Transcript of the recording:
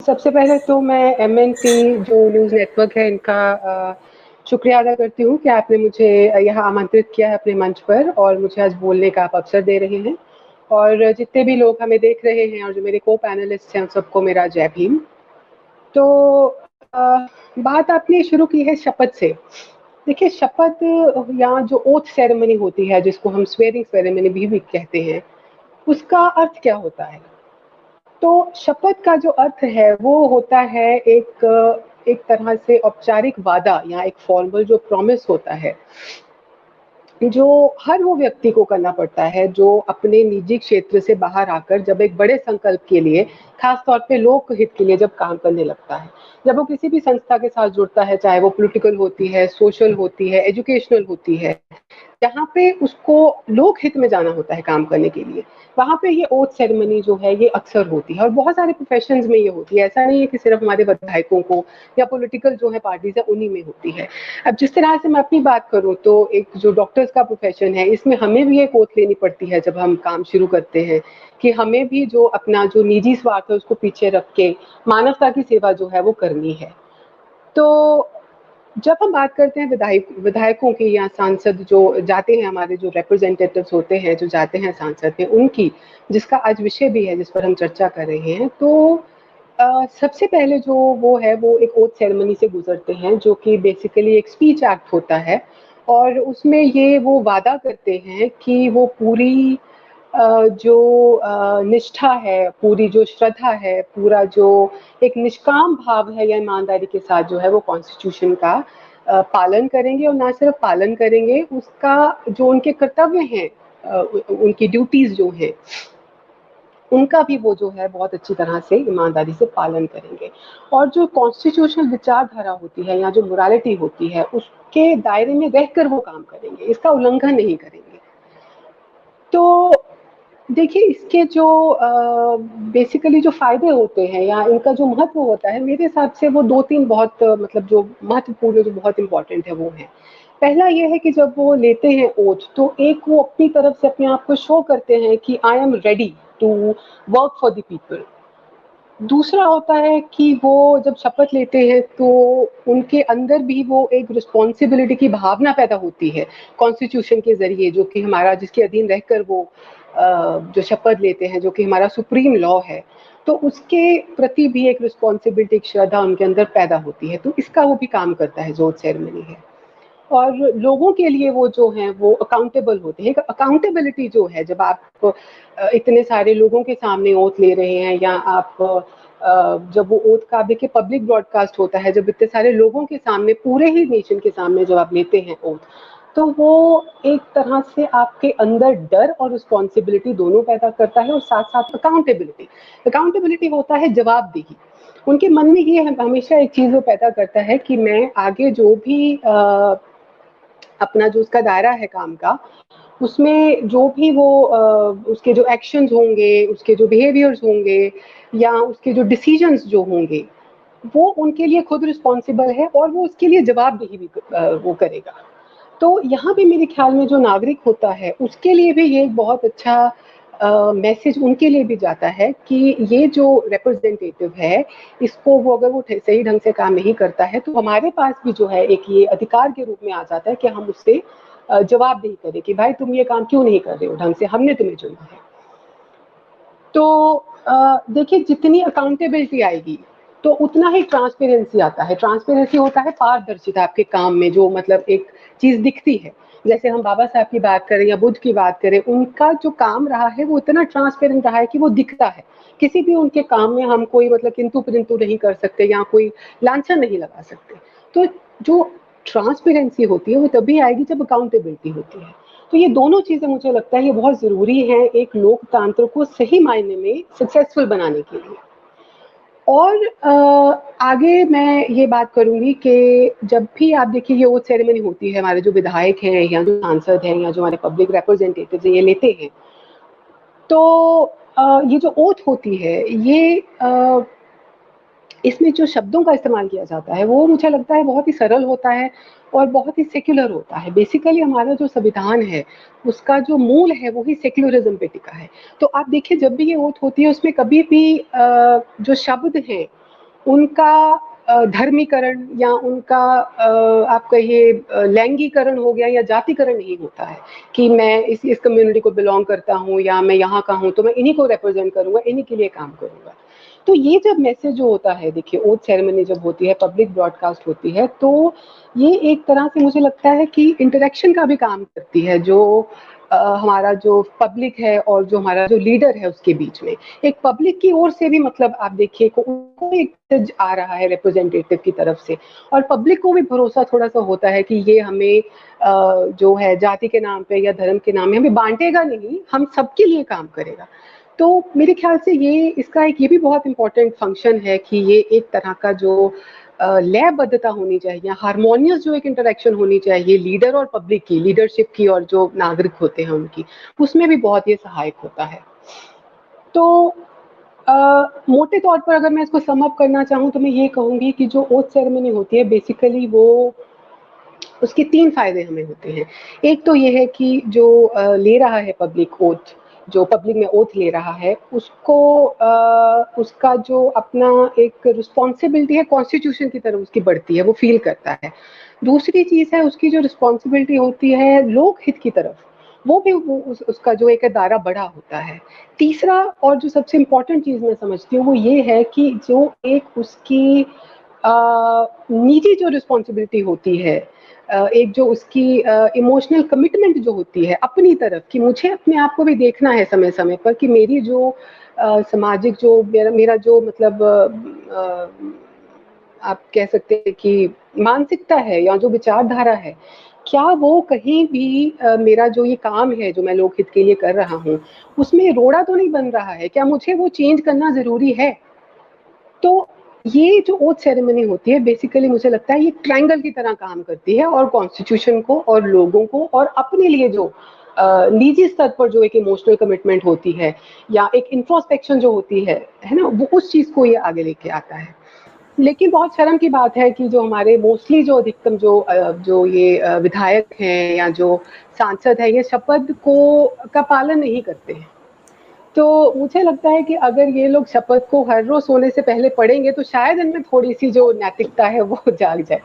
सबसे पहले तो मैं एमएनटी जो न्यूज़ नेटवर्क है इनका शुक्रिया अदा करती हूँ कि आपने मुझे यहाँ आमंत्रित किया है अपने मंच पर और मुझे आज बोलने का आप अवसर दे रहे हैं। और जितने भी लोग हमें देख रहे हैं और जो मेरे को पैनलिस्ट हैं उन सबको मेरा जय भीम। तो बात आपने शुरू की है शपथ से। देखिए शपथ या जो ओथ सेरेमनी होती है जिसको हम स्वेरिंग सेरेमनी भी कहते हैं, उसका अर्थ क्या होता है? तो शपथ का जो अर्थ है वो होता है एक तरह से औपचारिक वादा या एक फॉर्मल जो प्रॉमिस होता है, जो हर वो व्यक्ति को करना पड़ता है जो अपने निजी क्षेत्र से बाहर आकर जब एक बड़े संकल्प के लिए, खास तौर पे लोक हित के लिए जब काम करने लगता है। जब वो किसी भी संस्था के साथ जुड़ता है, चाहे वो पॉलिटिकल होती है, सोशल होती है, एजुकेशनल होती है, जहाँ पे उसको लोक हित में जाना होता है काम करने के लिए, वहाँ पे ये ओथ सेरेमनी जो है ये अक्सर होती है और बहुत सारे प्रोफेशंस में ये होती है। ऐसा नहीं है कि सिर्फ हमारे विधायकों को या पॉलिटिकल जो है पार्टीज है उन्हीं में होती है। अब जिस तरह से मैं अपनी बात करूँ तो एक जो डॉक्टर्स का प्रोफेशन है इसमें हमें भी एक ओथ लेनी पड़ती है जब हम काम शुरू करते हैं कि हमें भी जो अपना जो निजी स्वार्थ है उसको पीछे रख के मानवता की सेवा जो है वो करनी है। तो जब हम बात करते हैं विधायकों की या सांसद जो जाते हैं, हमारे जो रिप्रेजेंटेटिव्स होते हैं जो जाते हैं सांसद में उनकी, जिसका आज विषय भी है जिस पर हम चर्चा कर रहे हैं, तो सबसे पहले जो वो है वो एक ओथ सेरेमनी से गुजरते हैं जो कि बेसिकली एक स्पीच एक्ट होता है और उसमें ये वो वादा करते हैं कि वो पूरी जो निष्ठा है, पूरी जो श्रद्धा है, पूरा जो एक निष्काम भाव है या ईमानदारी के साथ जो है वो कॉन्स्टिट्यूशन का पालन करेंगे और ना सिर्फ पालन करेंगे, उसका जो उनके कर्तव्य हैं, उनकी ड्यूटीज जो हैं, उनका भी वो जो है बहुत अच्छी तरह से ईमानदारी से पालन करेंगे। और जो कॉन्स्टिट्यूशनल विचारधारा होती है या जो मोरालिटी होती है उसके दायरे में रहकर वो काम करेंगे, इसका उल्लंघन नहीं करेंगे। तो देखिए इसके जो बेसिकली जो फ़ायदे होते हैं या इनका जो महत्व होता है, मेरे हिसाब से वो 2-3 बहुत मतलब जो महत्वपूर्ण जो बहुत इम्पोर्टेंट है वो हैं। पहला ये है कि जब वो लेते हैं ओथ तो एक वो अपनी तरफ से अपने आप को शो करते हैं कि I am ready to work for the people. दूसरा होता है कि वो जब शपथ लेते हैं तो उनके अंदर भी वो एक रिस्पॉन्सिबिलिटी की भावना पैदा होती है कॉन्स्टिट्यूशन के ज़रिए, जो कि हमारा जिसके अधीन रहकर वो जो शपथ लेते हैं, जो कि हमारा सुप्रीम लॉ है, तो उसके प्रति भी एक रिस्पॉन्सिबिलिटी, एक श्रद्धा उनके अंदर पैदा होती है। तो इसका वो भी काम करता है जो ओथ सेरेमनी है। और लोगों के लिए वो जो हैं वो अकाउंटेबल होते हैं। अकाउंटेबिलिटी जो है जब आप इतने सारे लोगों के सामने ओथ ले रहे हैं या आप जब वो ओथ का देखिए पब्लिक ब्रॉडकास्ट होता है, जब इतने सारे लोगों के सामने, पूरे ही नेशन के सामने जब आप लेते हैं ओथ, तो वो एक तरह से आपके अंदर डर और रिस्पॉन्सिबिलिटी दोनों पैदा करता है और साथ साथ अकाउंटेबिलिटी। अकाउंटेबिलिटी होता है जवाबदेही। उनके मन में ये हमेशा एक चीज़ वो पैदा करता है कि मैं आगे जो भी अपना जो उसका दायरा है काम का, उसमें जो भी वो उसके जो एक्शंस होंगे, उसके जो बिहेवियर्स होंगे या उसके जो डिसीजंस जो होंगे, वो उनके लिए खुद रिस्पॉन्सिबल है और वो उसके लिए जवाबदेही भी वो करेगा। तो यहाँ पे मेरे ख्याल में जो नागरिक होता है उसके लिए भी ये एक बहुत अच्छा मैसेज उनके लिए भी जाता है कि ये जो रिप्रेजेंटेटिव है, इसको वो अगर वो सही ढंग से काम नहीं करता है तो हमारे पास भी जो है एक ये अधिकार के रूप में आ जाता है कि हम उससे जवाबदेही करें कि भाई तुम ये काम क्यों नहीं कर रहे हो ढंग से, हमने तुम्हें चुना है। तो देखिए जितनी अकाउंटेबिलिटी आएगी तो उतना ही ट्रांसपेरेंसी आता है। ट्रांसपेरेंसी होता है पारदर्शिता आपके काम में, जो मतलब एक चीज़ दिखती है। जैसे हम बाबा साहब की बात करें या बुद्ध की बात करें, उनका जो काम रहा है वो इतना ट्रांसपेरेंट रहा है कि वो दिखता है। किसी भी उनके काम में हम कोई मतलब किंतु-परंतु नहीं कर सकते या कोई लांछन नहीं लगा सकते। तो जो ट्रांसपेरेंसी होती है वो तभी आएगी जब अकाउंटेबिलिटी होती है। तो ये दोनों चीज़ें मुझे लगता है ये बहुत ज़रूरी हैं एक लोकतंत्र को सही मायने में सक्सेसफुल बनाने के लिए। और आगे मैं ये बात करूँगी कि जब भी आप देखिए ये ओथ सेरेमनी होती है, हमारे जो विधायक हैं या जो सांसद हैं या जो हमारे पब्लिक रिप्रेजेंटेटिव्स हैं, ये लेते हैं। तो ये जो ओथ होती है ये इसमें जो शब्दों का इस्तेमाल किया जाता है वो मुझे लगता है बहुत ही सरल होता है और बहुत ही सेक्युलर होता है। बेसिकली हमारा जो संविधान है उसका जो मूल है वो ही सेक्युलरिज्म पे टिका है। तो आप देखिए जब भी ये ओथ होती है उसमें कभी भी जो शब्द हैं उनका धर्मीकरण या उनका आप कहिए लैंगिकरण हो गया या जातिकरण नहीं होता है कि मैं इस कम्युनिटी को बिलोंग करता हूँ या मैं यहाँ का हूँ तो मैं इन्हीं को रिप्रेजेंट करूंगा, इन्हीं के लिए काम करूंगा। तो ये जब मैसेज जो होता है, देखिए ओथ सेरेमनी जब होती है, पब्लिक ब्रॉडकास्ट होती है, तो ये एक तरह से मुझे लगता है कि इंटरेक्शन का भी काम करती है, जो हमारा जो पब्लिक है और जो हमारा जो लीडर है उसके बीच में एक पब्लिक की ओर से भी, मतलब आप देखिए उनको एक मैसेज आ रहा है रिप्रेजेंटेटिव की तरफ से, और पब्लिक को भी भरोसा थोड़ा सा होता है कि ये हमें जो है जाति के नाम पे या धर्म के नाम में हमें बांटेगा नहीं, हम सबके लिए काम करेगा। तो मेरे ख्याल से ये इसका एक ये भी बहुत इंपॉर्टेंट फंक्शन है कि ये एक तरह का जो लयबद्धता होनी चाहिए, हारमोनियस जो एक इंटरेक्शन होनी चाहिए लीडर और पब्लिक की, लीडरशिप की और जो नागरिक होते हैं उनकी, उसमें भी बहुत ये सहायक होता है। तो मोटे तौर पर अगर मैं इसको सम अप करना चाहूँ तो मैं ये कहूँगी कि जो ओथ सेरेमनी होती है बेसिकली वो उसके 3 फ़ायदे हमें होते हैं। एक तो ये है कि जो ले रहा है पब्लिक ओथ, जो पब्लिक में ओथ ले रहा है, उसको उसका जो अपना एक रिस्पॉन्सिबिलिटी है कॉन्स्टिट्यूशन की तरफ उसकी बढ़ती है, वो फ़ील करता है। दूसरी चीज़ है उसकी जो रिस्पॉन्सिबिलिटी होती है लोक हित की तरफ, वो भी वो उसका जो एक दायरा बड़ा होता है। तीसरा और जो सबसे इम्पोर्टेंट चीज़ मैं समझती हूँ वो ये है कि जो एक उसकी निजी जो रिस्पॉन्सिबिलिटी होती है, एक जो उसकी इमोशनल कमिटमेंट जो होती है अपनी तरफ कि मुझे अपने आप को भी देखना है समय समय पर कि मेरी जो सामाजिक जो मेरा मेरा जो मतलब आप कह सकते हैं कि मानसिकता है या जो विचारधारा है, क्या वो कहीं भी मेरा जो ये काम है जो मैं लोकहित के लिए कर रहा हूँ उसमें रोड़ा तो नहीं बन रहा है, क्या मुझे वो चेंज करना जरूरी है। तो ये जो ओथ सेरेमनी होती है बेसिकली मुझे लगता है ये ट्रायंगल की तरह काम करती है, और कॉन्स्टिट्यूशन को और लोगों को और अपने लिए जो निजी स्तर पर जो एक इमोशनल कमिटमेंट होती है या एक इंट्रोस्पेक्शन जो होती है ना, वो उस चीज को ये आगे लेके आता है। लेकिन बहुत शर्म की बात है कि जो हमारे मोस्टली जो अधिकतम जो ये विधायक हैं या जो सांसद है ये शपथ को का पालन नहीं करते हैं। तो मुझे लगता है कि अगर ये लोग शपथ को हर रोज सोने से पहले पढ़ेंगे तो शायद इनमें थोड़ी सी जो नैतिकता है वो जाग जाए।